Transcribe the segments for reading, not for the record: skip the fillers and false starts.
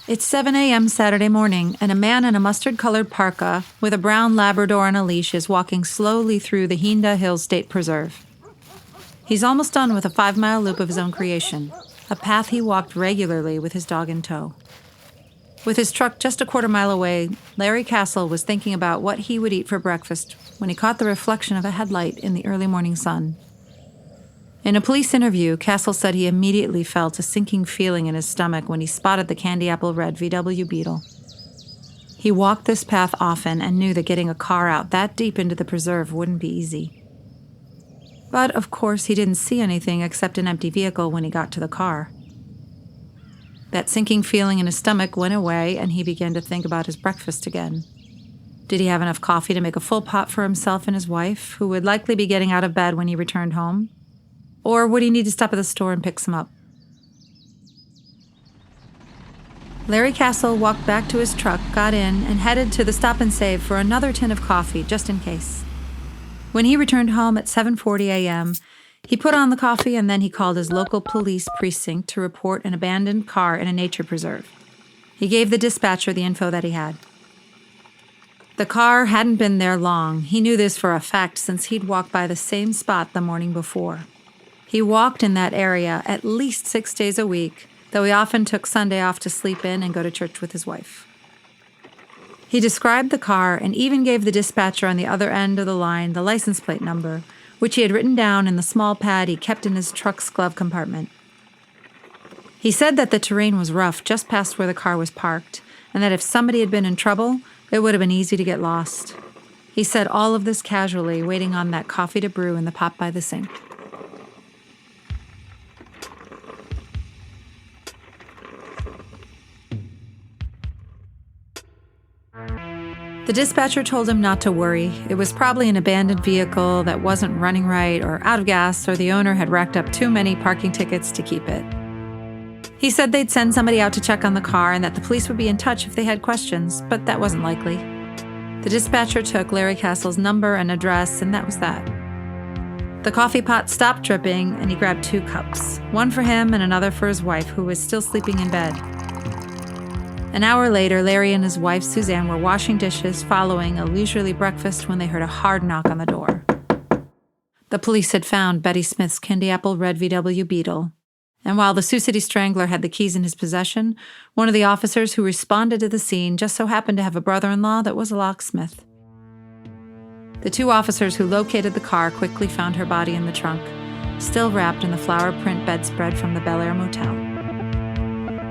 It's 7 a.m. Saturday morning, and a man in a mustard-colored parka with a brown Labrador on a leash is walking slowly through the Hinda Hills State Preserve. He's almost done with a 5-mile loop of his own creation, a path he walked regularly with his dog in tow. With his truck just a quarter-mile away, Larry Castle was thinking about what he would eat for breakfast when he caught the reflection of a headlight in the early morning sun. In a police interview, Castle said he immediately felt a sinking feeling in his stomach when he spotted the candy apple red VW Beetle. He walked this path often and knew that getting a car out that deep into the preserve wouldn't be easy. But, of course, he didn't see anything except an empty vehicle when he got to the car. That sinking feeling in his stomach went away, and he began to think about his breakfast again. Did he have enough coffee to make a full pot for himself and his wife, who would likely be getting out of bed when he returned home? Or would he need to stop at the store and pick some up? Larry Castle walked back to his truck, got in, and headed to the Stop and Save for another tin of coffee, just in case. When he returned home at 7:40 a.m., he put on the coffee and then he called his local police precinct to report an abandoned car in a nature preserve. He gave the dispatcher the info that he had. The car hadn't been there long. He knew this for a fact since he'd walked by the same spot the morning before. He walked in that area at least 6 days a week, though he often took Sunday off to sleep in and go to church with his wife. He described the car and even gave the dispatcher on the other end of the line the license plate number, which he had written down in the small pad he kept in his truck's glove compartment. He said that the terrain was rough just past where the car was parked, and that if somebody had been in trouble, it would have been easy to get lost. He said all of this casually, waiting on that coffee to brew in the pot by the sink. The dispatcher told him not to worry. It was probably an abandoned vehicle that wasn't running right or out of gas, or the owner had racked up too many parking tickets to keep it. He said they'd send somebody out to check on the car and that the police would be in touch if they had questions, but that wasn't likely. The dispatcher took Larry Castle's number and address, and that was that. The coffee pot stopped dripping, and he grabbed 2 cups, one for him and another for his wife, who was still sleeping in bed. An hour later, Larry and his wife, Suzanne, were washing dishes following a leisurely breakfast when they heard a hard knock on the door. The police had found Betty Smith's candy apple red VW Beetle, and while the Sioux City Strangler had the keys in his possession, one of the officers who responded to the scene just so happened to have a brother-in-law that was a locksmith. The 2 officers who located the car quickly found her body in the trunk, still wrapped in the flower print bedspread from the Bel-Aire Motel.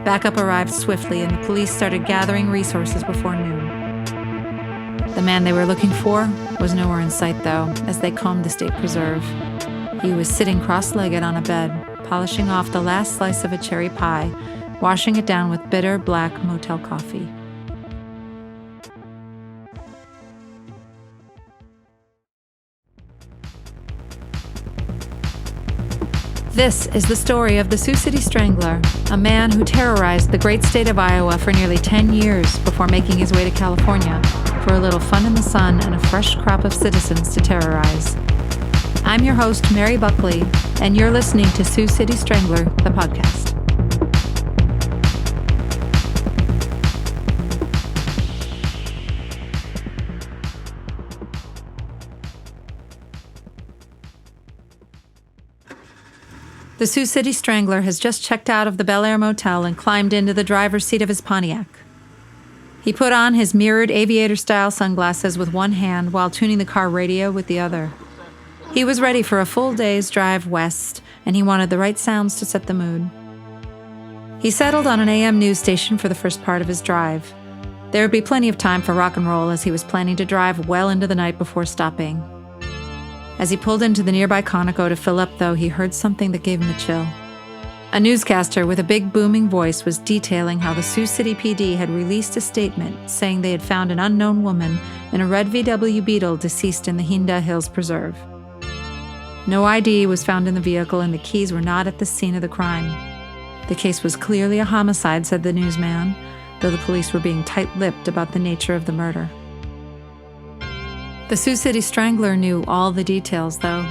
Backup arrived swiftly, and the police started gathering resources before noon. The man they were looking for was nowhere in sight, though, as they combed the state preserve. He was sitting cross-legged on a bed, polishing off the last slice of a cherry pie, washing it down with bitter black motel coffee. This is the story of the Sioux City Strangler, a man who terrorized the great state of Iowa for nearly 10 years before making his way to California for a little fun in the sun and a fresh crop of citizens to terrorize. I'm your host, Mary Buckley, and you're listening to Sioux City Strangler, the podcast. The Sioux City Strangler has just checked out of the Bel-Aire Motel and climbed into the driver's seat of his Pontiac. He put on his mirrored aviator-style sunglasses with one hand while tuning the car radio with the other. He was ready for a full day's drive west, and he wanted the right sounds to set the mood. He settled on an AM news station for the first part of his drive. There would be plenty of time for rock and roll, as he was planning to drive well into the night before stopping. As he pulled into the nearby Conoco to fill up, though, he heard something that gave him a chill. A newscaster with a big booming voice was detailing how the Sioux City PD had released a statement saying they had found an unknown woman in a red VW Beetle deceased in the Hinda Hills Preserve. No ID was found in the vehicle, and the keys were not at the scene of the crime. The case was clearly a homicide, said the newsman, though the police were being tight-lipped about the nature of the murder. The Sioux City Strangler knew all the details, though.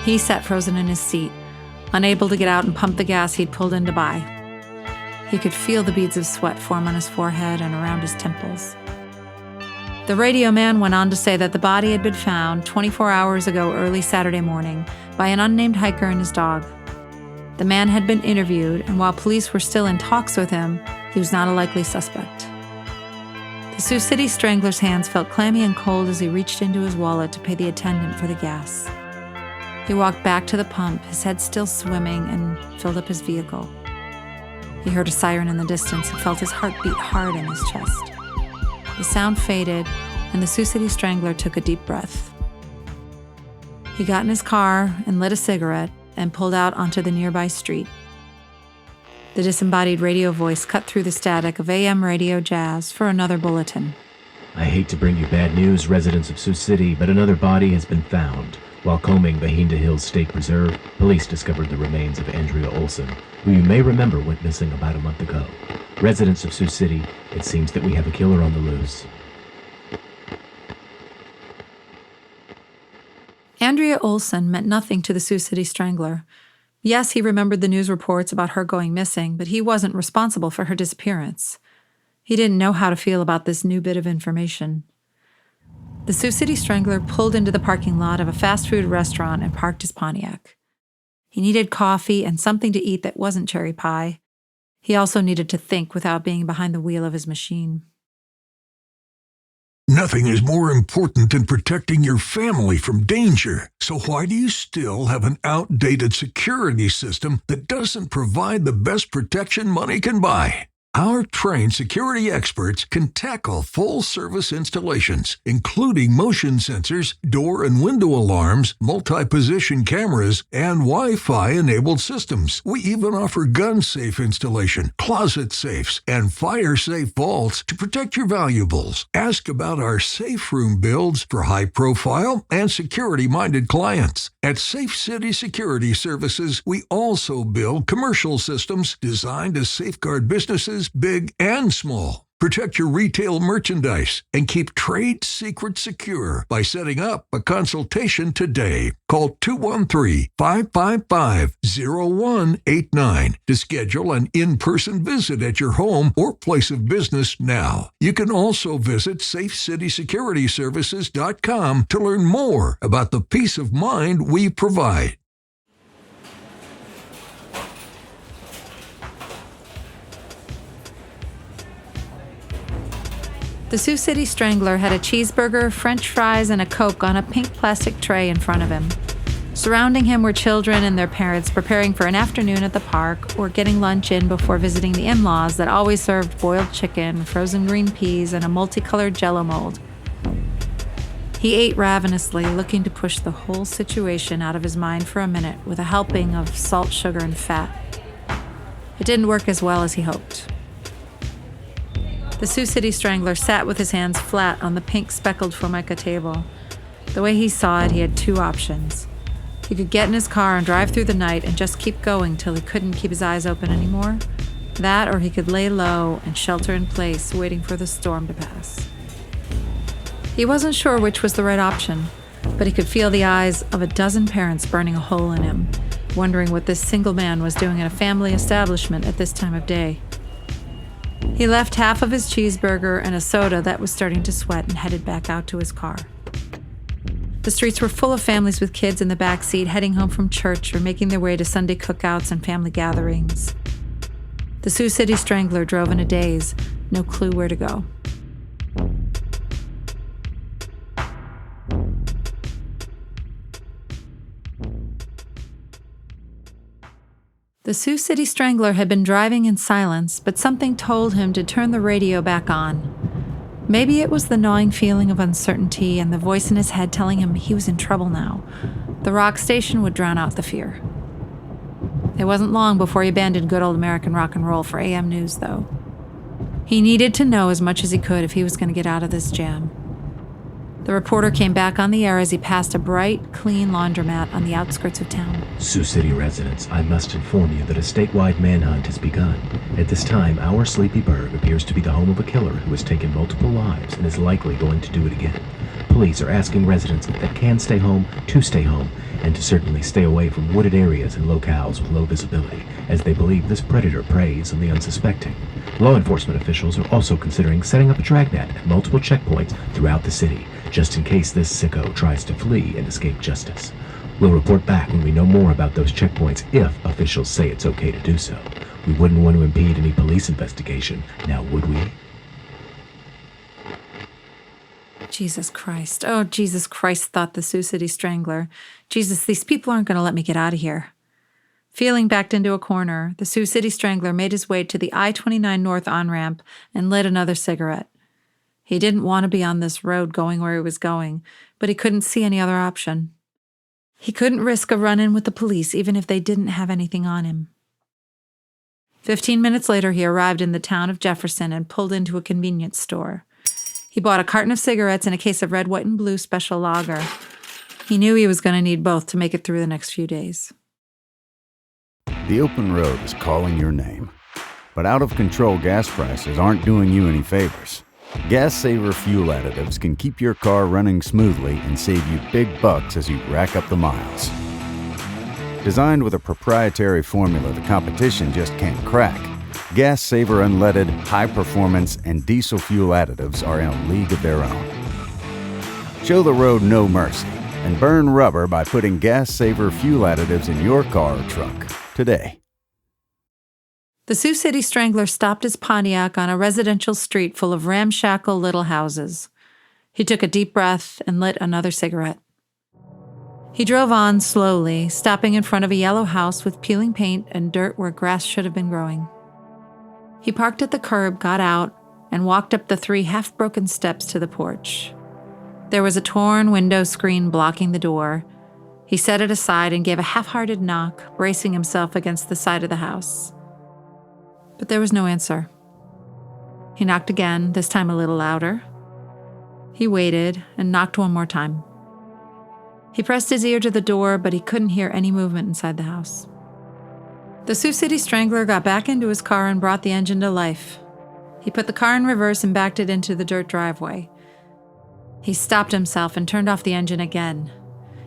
He sat frozen in his seat, unable to get out and pump the gas he'd pulled in to buy. He could feel the beads of sweat form on his forehead and around his temples. The radio man went on to say that the body had been found 24 hours ago early Saturday morning by an unnamed hiker and his dog. The man had been interviewed, and while police were still in talks with him, he was not a likely suspect. The Sioux City Strangler's hands felt clammy and cold as he reached into his wallet to pay the attendant for the gas. He walked back to the pump, his head still swimming, and filled up his vehicle. He heard a siren in the distance and felt his heart beat hard in his chest. The sound faded, and the Sioux City Strangler took a deep breath. He got in his car and lit a cigarette and pulled out onto the nearby street. The disembodied radio voice cut through the static of AM radio jazz for another bulletin. I hate to bring you bad news, residents of Sioux City, but another body has been found. While combing Bahina Hills State Preserve, police discovered the remains of Andrea Olson, who you may remember went missing about a month ago. Residents of Sioux City, it seems that we have a killer on the loose. Andrea Olson meant nothing to the Sioux City Strangler. Yes, he remembered the news reports about her going missing, but he wasn't responsible for her disappearance. He didn't know how to feel about this new bit of information. The Sioux City Strangler pulled into the parking lot of a fast food restaurant and parked his Pontiac. He needed coffee and something to eat that wasn't cherry pie. He also needed to think without being behind the wheel of his machine. Nothing is more important than protecting your family from danger. So why do you still have an outdated security system that doesn't provide the best protection money can buy? Our trained security experts can tackle full-service installations, including motion sensors, door and window alarms, multi-position cameras, and Wi-Fi-enabled systems. We even offer gun-safe installation, closet safes, and fire-safe vaults to protect your valuables. Ask about our safe room builds for high-profile and security-minded clients. At Safe City Security Services, we also build commercial systems designed to safeguard businesses big and small. Protect your retail merchandise and keep trade secrets secure by setting up a consultation today. Call 213-555-0189 to schedule an in-person visit at your home or place of business now. You can also visit SafeCitySecurityServices.com to learn more about the peace of mind we provide. The Sioux City Strangler had a cheeseburger, French fries, and a Coke on a pink plastic tray in front of him. Surrounding him were children and their parents preparing for an afternoon at the park or getting lunch in before visiting the in-laws that always served boiled chicken, frozen green peas, and a multicolored Jell-O mold. He ate ravenously, looking to push the whole situation out of his mind for a minute with a helping of salt, sugar, and fat. It didn't work as well as he hoped. The Sioux City Strangler sat with his hands flat on the pink speckled Formica table. The way he saw it, he had two options. He could get in his car and drive through the night and just keep going till he couldn't keep his eyes open anymore. That, or he could lay low and shelter in place, waiting for the storm to pass. He wasn't sure which was the right option, but he could feel the eyes of a dozen parents burning a hole in him, wondering what this single man was doing in a family establishment at this time of day. He left half of his cheeseburger and a soda that was starting to sweat and headed back out to his car. The streets were full of families with kids in the back seat heading home from church or making their way to Sunday cookouts and family gatherings. The Sioux City Strangler drove in a daze, no clue where to go. The Sioux City Strangler had been driving in silence, but something told him to turn the radio back on. Maybe it was the gnawing feeling of uncertainty and the voice in his head telling him he was in trouble now. The rock station would drown out the fear. It wasn't long before he abandoned good old American rock and roll for AM news, though. He needed to know as much as he could if he was going to get out of this jam. The reporter came back on the air as he passed a bright, clean laundromat on the outskirts of town. Sioux City residents, I must inform you that a statewide manhunt has begun. At this time, our Sleepy Burg appears to be the home of a killer who has taken multiple lives and is likely going to do it again. police are asking residents that can stay home to stay home, and to certainly stay away from wooded areas and locales with low visibility, as they believe this predator preys on the unsuspecting. Law enforcement officials are also considering setting up a dragnet at multiple checkpoints throughout the city, just in case this sicko tries to flee and escape justice. We'll report back when we know more about those checkpoints if officials say it's okay to do so. We wouldn't want to impede any police investigation, now would we? Jesus Christ. Oh, Jesus Christ, thought the Sioux City Strangler. Jesus, these people aren't going to let me get out of here. Feeling backed into a corner, the Sioux City Strangler made his way to the I-29 North on-ramp and lit another cigarette. He didn't want to be on this road going where he was going, but he couldn't see any other option. He couldn't risk a run-in with the police even if they didn't have anything on him. 15 minutes later, he arrived in the town of Jefferson and pulled into a convenience store. He bought a carton of cigarettes and a case of red, white, and blue special lager. He knew he was going to need both to make it through the next few days. The open road is calling your name. But out-of-control gas prices aren't doing you any favors. Gas Saver fuel additives can keep your car running smoothly and save you big bucks as you rack up the miles. Designed with a proprietary formula the competition just can't crack, Gas Saver unleaded, high-performance, and diesel fuel additives are in a league of their own. Show the road no mercy and burn rubber by putting Gas Saver fuel additives in your car or truck today. The Sioux City Strangler stopped his Pontiac on a residential street full of ramshackle little houses. He took a deep breath and lit another cigarette. He drove on slowly, stopping in front of a yellow house with peeling paint and dirt where grass should have been growing. He parked at the curb, got out, and walked up the 3 half-broken steps to the porch. There was a torn window screen blocking the door. He set it aside and gave a half-hearted knock, bracing himself against the side of the house. But there was no answer. He knocked again, this time a little louder. He waited and knocked one more time. He pressed his ear to the door, but he couldn't hear any movement inside the house. The Sioux City Strangler got back into his car and brought the engine to life. He put the car in reverse and backed it into the dirt driveway. He stopped himself and turned off the engine again.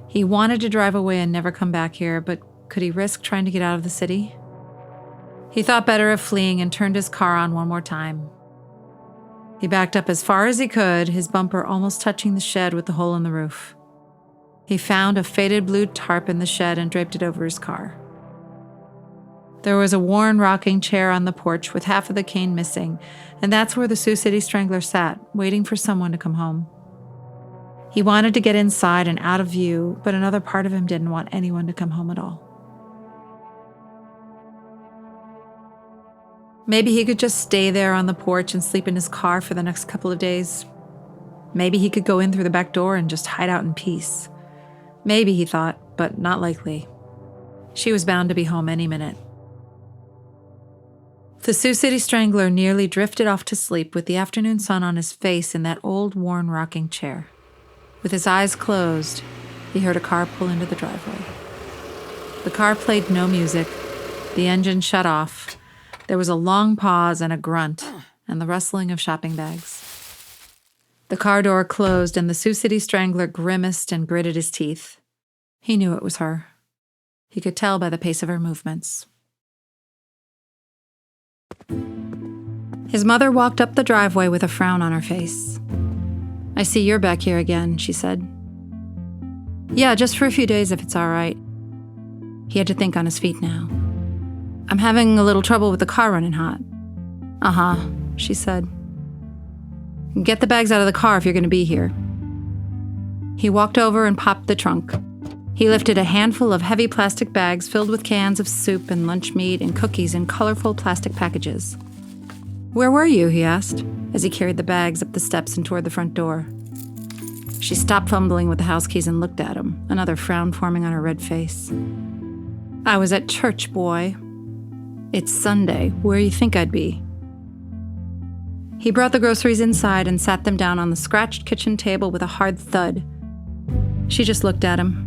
He wanted to drive away and never come back here, but could he risk trying to get out of the city? He thought better of fleeing and turned his car on one more time. He backed up as far as he could, his bumper almost touching the shed with the hole in the roof. He found a faded blue tarp in the shed and draped it over his car. There was a worn rocking chair on the porch with half of the cane missing, and that's where the Sioux City Strangler sat, waiting for someone to come home. He wanted to get inside and out of view, but another part of him didn't want anyone to come home at all. Maybe he could just stay there on the porch and sleep in his car for the next couple of days. Maybe he could go in through the back door and just hide out in peace. Maybe, he thought, but not likely. She was bound to be home any minute. The Sioux City Strangler nearly drifted off to sleep with the afternoon sun on his face in that old, worn rocking chair. With his eyes closed, he heard a car pull into the driveway. The car played no music. The engine shut off. There was a long pause and a grunt, and the rustling of shopping bags. The car door closed, and the Sioux City Strangler grimaced and gritted his teeth. He knew it was her. He could tell by the pace of her movements. His mother walked up the driveway with a frown on her face. "I see you're back here again," she said. "Yeah, just for a few days if it's all right." He had to think on his feet now. "I'm having a little trouble with the car running hot." "Uh-huh," she said. "Get the bags out of the car if you're going to be here." He walked over and popped the trunk. He lifted a handful of heavy plastic bags filled with cans of soup and lunch meat and cookies in colorful plastic packages. "Where were you?" he asked, as he carried the bags up the steps and toward the front door. She stopped fumbling with the house keys and looked at him, another frown forming on her red face. "I was at church, boy." "It's Sunday. Where you think I'd be?" He brought the groceries inside and sat them down on the scratched kitchen table with a hard thud. She just looked at him.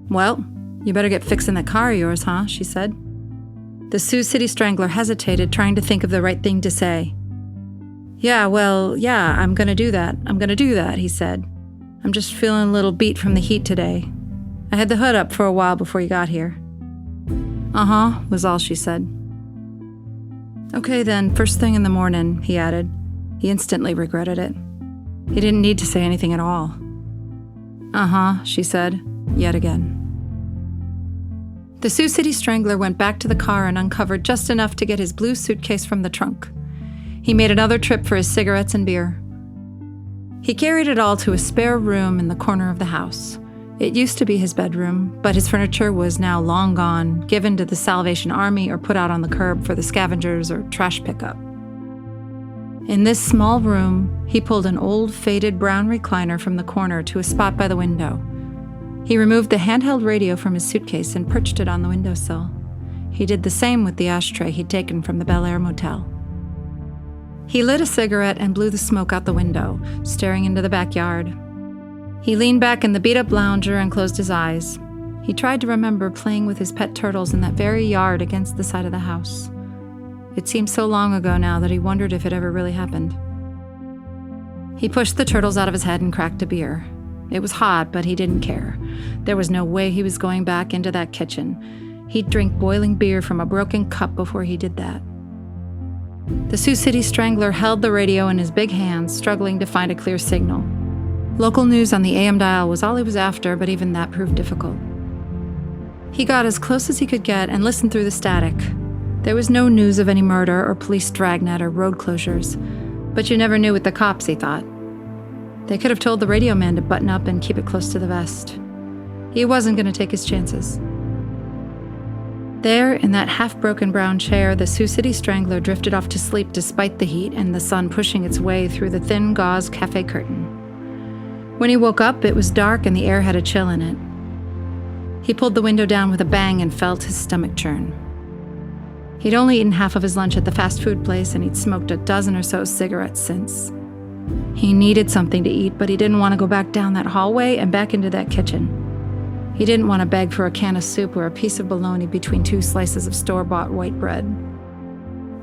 "Well, you better get fixing that car of yours, huh?" she said. The Sioux City Strangler hesitated, trying to think of the right thing to say. Yeah, I'm gonna do that, he said. I'm just feeling a little beat from the heat today. I had the hood up for a while before you got here. Uh-huh, was all she said. Okay then, first thing in the morning, he added. He instantly regretted it. He didn't need to say anything at all. Uh-huh, she said, yet again. The Sioux City Strangler went back to the car and uncovered just enough to get his blue suitcase from the trunk. He made another trip for his cigarettes and beer. He carried it all to a spare room in the corner of the house. It used to be his bedroom, but his furniture was now long gone, given to the Salvation Army or put out on the curb for the scavengers or trash pickup. In this small room, he pulled an old, faded brown recliner from the corner to a spot by the window. He removed the handheld radio from his suitcase and perched it on the windowsill. He did the same with the ashtray he'd taken from the Bel-Aire Motel. He lit a cigarette and blew the smoke out the window, staring into the backyard. He leaned back in the beat-up lounger and closed his eyes. He tried to remember playing with his pet turtles in that very yard against the side of the house. It seemed so long ago now that he wondered if it ever really happened. He pushed the turtles out of his head and cracked a beer. It was hot, but he didn't care. There was no way he was going back into that kitchen. He'd drink boiling beer from a broken cup before he did that. The Sioux City Strangler held the radio in his big hands, struggling to find a clear signal. Local news on the AM dial was all he was after, but even that proved difficult. He got as close as he could get and listened through the static. There was no news of any murder or police dragnet or road closures, but you never knew with the cops, he thought. They could have told the radio man to button up and keep it close to the vest. He wasn't going to take his chances. There, in that half-broken brown chair, the Sioux City Strangler drifted off to sleep despite the heat and the sun pushing its way through the thin gauze cafe curtain. When he woke up, it was dark and the air had a chill in it. He pulled the window down with a bang and felt his stomach churn. He'd only eaten half of his lunch at the fast food place and he'd smoked a dozen or so cigarettes since. He needed something to eat, but he didn't want to go back down that hallway and back into that kitchen. He didn't want to beg for a can of soup or a piece of bologna between 2 slices of store-bought white bread.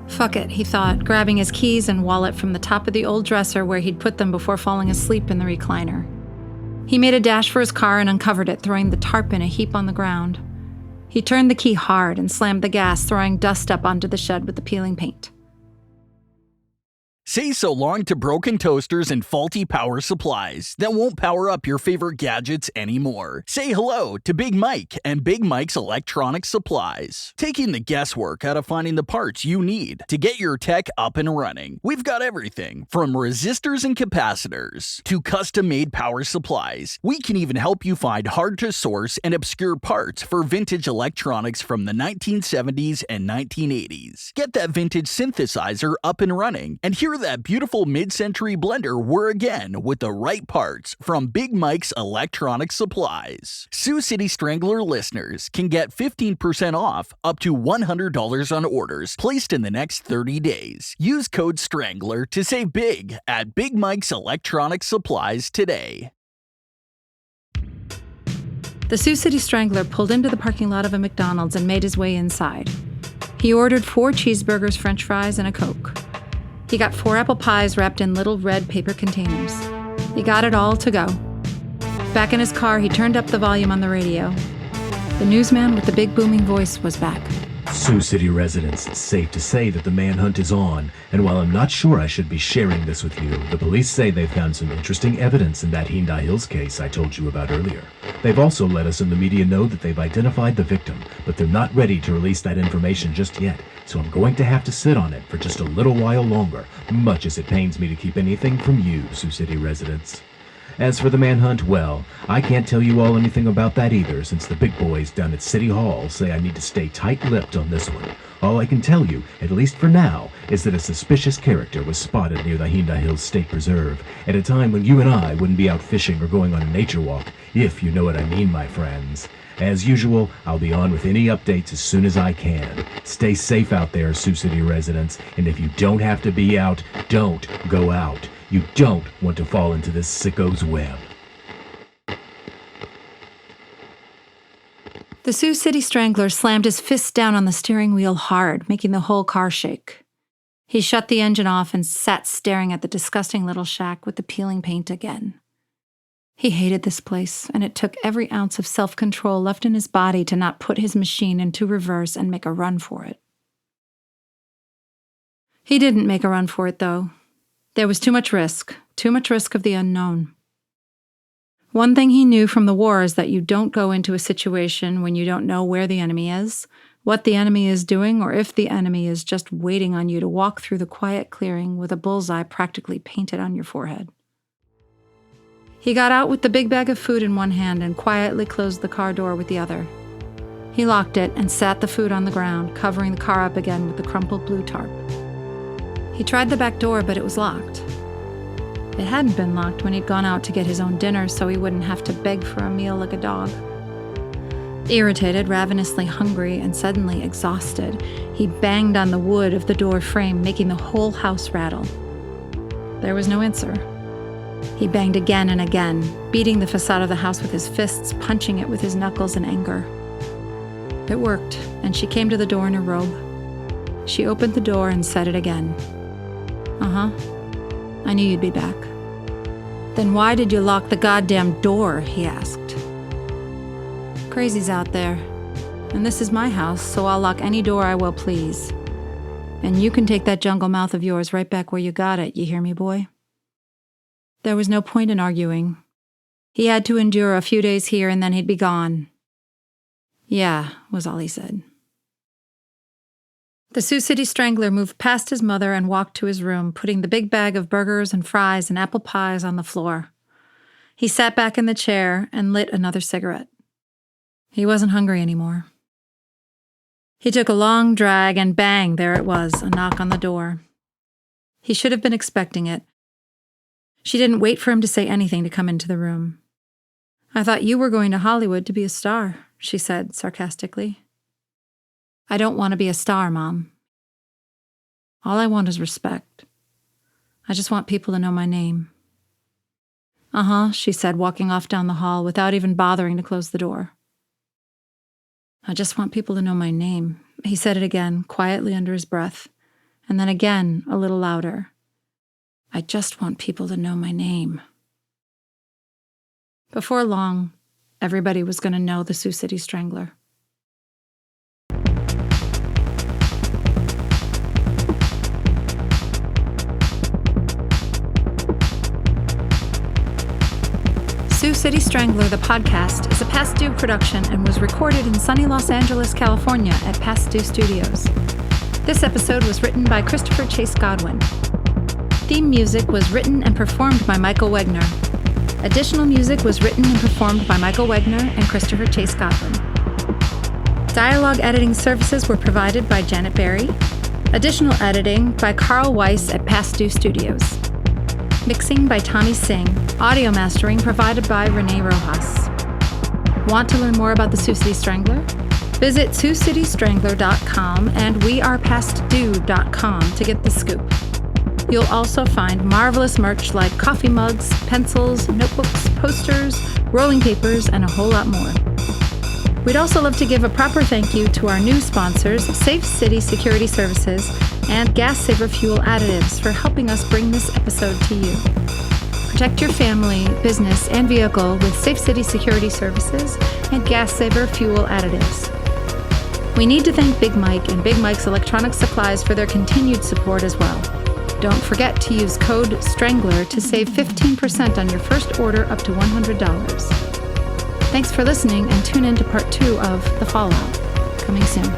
Fuck it, he thought, grabbing his keys and wallet from the top of the old dresser where he'd put them before falling asleep in the recliner. He made a dash for his car and uncovered it, throwing the tarp in a heap on the ground. He turned the key hard and slammed the gas, throwing dust up onto the shed with the peeling paint. Say so long to broken toasters and faulty power supplies that won't power up your favorite gadgets anymore. Say hello to Big Mike and Big Mike's Electronic Supplies, taking the guesswork out of finding the parts you need to get your tech up and running. We've got everything from resistors and capacitors to custom-made power supplies. We can even help you find hard-to-source and obscure parts for vintage electronics from the 1970s and 1980s. Get that vintage synthesizer up and running and hear that beautiful mid-century blender whir again with the right parts from Big Mike's Electronic Supplies. Sioux City Strangler listeners can get 15% off up to $100 on orders placed in the next 30 days. Use code STRANGLER to save big at Big Mike's Electronic Supplies today. The Sioux City Strangler pulled into the parking lot of a McDonald's and made his way inside. He ordered 4 cheeseburgers, french fries, and a Coke. He got 4 apple pies wrapped in little red paper containers. He got it all to go. Back in his car, he turned up the volume on the radio. The newsman with the big booming voice was back. Sioux City residents, it's safe to say that the manhunt is on, and while I'm not sure I should be sharing this with you, the police say they've found some interesting evidence in that Hyundai Hills case I told you about earlier. They've also let us in the media know that they've identified the victim, but they're not ready to release that information just yet, so I'm going to have to sit on it for just a little while longer, much as it pains me to keep anything from you, Sioux City residents. As for the manhunt, well, I can't tell you all anything about that either, since the big boys down at City Hall say I need to stay tight-lipped on this one. All I can tell you, at least for now, is that a suspicious character was spotted near the Hyundai Hills State Preserve, at a time when you and I wouldn't be out fishing or going on a nature walk, if you know what I mean, my friends. As usual, I'll be on with any updates as soon as I can. Stay safe out there, Sioux City residents, and if you don't have to be out, don't go out. You don't want to fall into this sicko's web. The Sioux City Strangler slammed his fist down on the steering wheel hard, making the whole car shake. He shut the engine off and sat staring at the disgusting little shack with the peeling paint again. He hated this place, and it took every ounce of self-control left in his body to not put his machine into reverse and make a run for it. He didn't make a run for it, though. There was too much risk of the unknown. One thing he knew from the war is that you don't go into a situation when you don't know where the enemy is, what the enemy is doing, or if the enemy is just waiting on you to walk through the quiet clearing with a bullseye practically painted on your forehead. He got out with the big bag of food in one hand and quietly closed the car door with the other. He locked it and sat the food on the ground, covering the car up again with the crumpled blue tarp. He tried the back door, but it was locked. It hadn't been locked when he'd gone out to get his own dinner, so he wouldn't have to beg for a meal like a dog. Irritated, ravenously hungry, and suddenly exhausted, he banged on the wood of the door frame, making the whole house rattle. There was no answer. He banged again and again, beating the facade of the house with his fists, punching it with his knuckles in anger. It worked, and she came to the door in her robe. She opened the door and said it again. "Uh-huh. I knew you'd be back." "Then why did you lock the goddamn door?" he asked. "Crazy's out there, and this is my house, so I'll lock any door I will please. And you can take that jungle mouth of yours right back where you got it, you hear me, boy?" There was no point in arguing. He had to endure a few days here and then he'd be gone. "Yeah," was all he said. The Sioux City Strangler moved past his mother and walked to his room, putting the big bag of burgers and fries and apple pies on the floor. He sat back in the chair and lit another cigarette. He wasn't hungry anymore. He took a long drag and bang, there it was, a knock on the door. He should have been expecting it. She didn't wait for him to say anything to come into the room. "I thought you were going to Hollywood to be a star," she said sarcastically. "I don't want to be a star, Mom. All I want is respect. I just want people to know my name." "Uh-huh," she said, walking off down the hall without even bothering to close the door. "I just want people to know my name." He said it again, quietly under his breath, and then again, a little louder. "I just want people to know my name." Before long, everybody was going to know the Sioux City Strangler. Sioux City Strangler, the podcast, is a Past Due production and was recorded in sunny Los Angeles, California at Past Due Studios. This episode was written by Christopher Chase Godwin. Theme music was written and performed by Michael Wegner. Additional music was written and performed by Michael Wegner and Christopher Chase Godwin. Dialogue editing services were provided by Janet Berry. Additional editing by Karl Weiss at Past Due Studios. Mixing by Tommy Singh. Audio mastering provided by Renee Rojas. Want to learn more about the Sioux City Strangler? Visit SiouxCityStrangler.com and WeArePastDue.com to get the scoop. You'll also find marvelous merch like coffee mugs, pencils, notebooks, posters, rolling papers, and a whole lot more. We'd also love to give a proper thank you to our new sponsors, Safe City Security Services and Gas Saver Fuel Additives, for helping us bring this episode to you. Protect your family, business, and vehicle with Safe City Security Services and Gas Saver Fuel Additives. We need to thank Big Mike and Big Mike's Electronic Supplies for their continued support as well. Don't forget to use code STRANGLER to save 15% on your first order up to $100. Thanks for listening, and tune in to part 2 of The Fallout, coming soon.